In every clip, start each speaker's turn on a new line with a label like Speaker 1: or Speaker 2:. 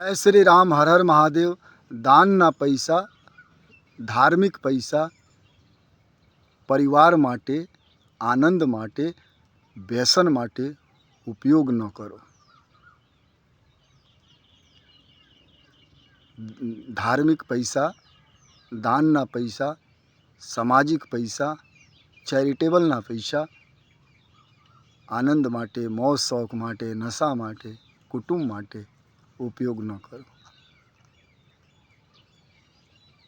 Speaker 1: जय श्री राम, हर हर महादेव। દાનના પૈસા, ધાર્મિક પૈસા પરિવાર માટે, આનંદ માટે, વ્યસન માટે ઉપયોગ ન કરો। ધાર્મિક પૈસા, દાનના પૈસા, સામાજિક પૈસા, ચેરિટેબલના પૈસા આનંદ માટે, મોજ શોખ માટે, નશા માટે, કુટુંબ માટે ઉપયોગ ન કરો।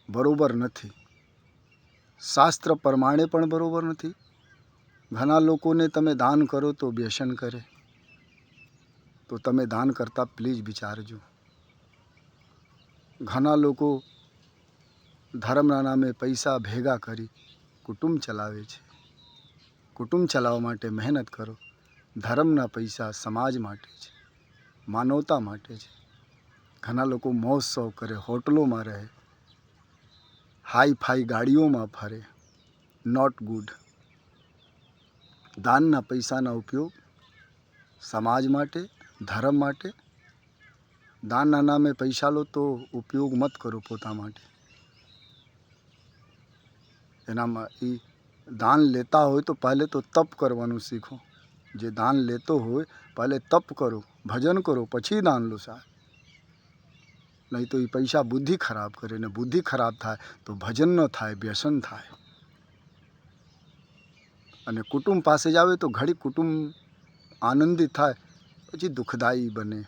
Speaker 1: બરોબર નથી, શાસ્ત્ર પ્રમાણે પણ બરોબર નથી। ઘણા લોકોને તમે દાન કરો તો વ્યસન કરે, તો તમે દાન કરતા પ્લીઝ વિચારજો। ઘણા લોકો ધર્મના નામે પૈસા ભેગા કરી કુટુંબ ચલાવે છે। કુટુંબ ચલાવવા માટે મહેનત કરો। ધર્મના પૈસા સમાજ માટે છે, માનવતા માટે છે। ઘણા લોકો મોજ શોખ કરે, હોટલોમાં રહે, હાઈ ફાઈ ગાડીઓમાં ફરે, નોટ ગુડ। દાનના પૈસાના ઉપયોગ સમાજ માટે, ધર્મ માટે। દાનના નામે પૈસા લો તો ઉપયોગ મત કરો પોતા માટે। એનામાં એ દાન લેતા હોય તો પહેલે તો તપ કરવાનું શીખો। જે દાન લેતો હોય પહેલે તપ કરો, ભજન કરો, પછી દાન લો સાહેબ। નહીં તો એ પૈસા બુદ્ધિ ખરાબ કરે, ને બુદ્ધિ ખરાબ થાય તો ભજન ન થાય, વ્યસન થાય। અને કુટુંબ પાસે જ આવે તો ઘડી કુટુંબ આનંદિત થાય, પછી દુઃખદાયી બને।